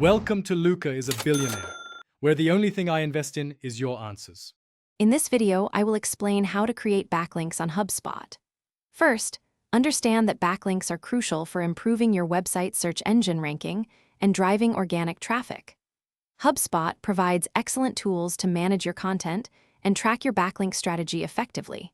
Welcome to Luca is a Billionaire, where the only thing I invest in is your answers. In this video, I will explain how to create backlinks on HubSpot. First, understand that backlinks are crucial for improving your website search engine ranking and driving organic traffic. HubSpot provides excellent tools to manage your content and track your backlink strategy effectively.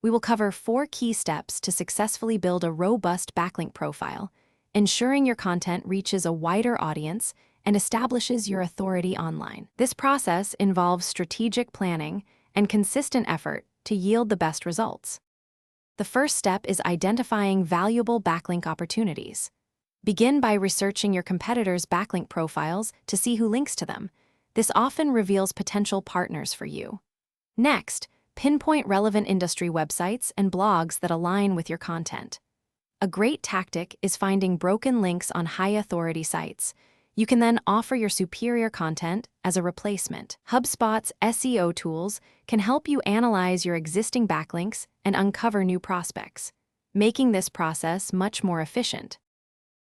We will cover 4 key steps to successfully build a robust backlink profile, ensuring your content reaches a wider audience and establishes your authority online. This process involves strategic planning and consistent effort to yield the best results. The first step is identifying valuable backlink opportunities. Begin by researching your competitors' backlink profiles to see who links to them. This often reveals potential partners for you. Next, pinpoint relevant industry websites and blogs that align with your content. A great tactic is finding broken links on high-authority sites. You can then offer your superior content as a replacement. HubSpot's SEO tools can help you analyze your existing backlinks and uncover new prospects, making this process much more efficient.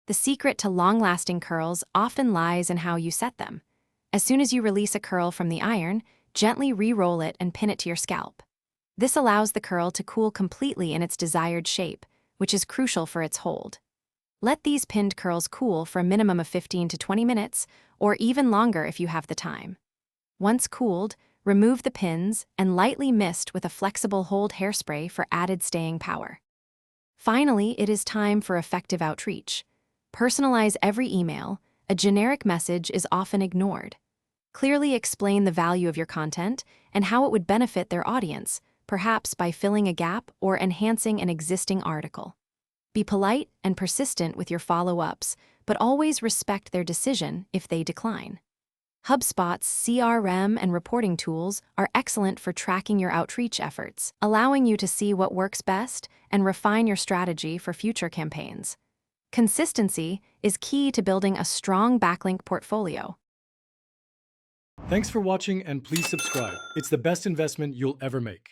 The secret to long-lasting curls often lies in how you set them. As soon as you release a curl from the iron, gently re-roll it and pin it to your scalp. This allows the curl to cool completely in its desired shape, which is crucial for its hold. Let these pinned curls cool for a minimum of 15 to 20 minutes, or even longer if you have the time. Once cooled, remove the pins and lightly mist with a flexible hold hairspray for added staying power. Finally, it is time for effective outreach. Personalize every email. A generic message is often ignored. Clearly explain the value of your content and how it would benefit their audience, perhaps by filling a gap or enhancing an existing article. Be polite and persistent with your follow-ups, but always respect their decision if they decline. HubSpot's CRM and reporting tools are excellent for tracking your outreach efforts, allowing you to see what works best and refine your strategy for future campaigns. Consistency is key to building a strong backlink portfolio. Thanks for watching and please subscribe. It's the best investment you'll ever make.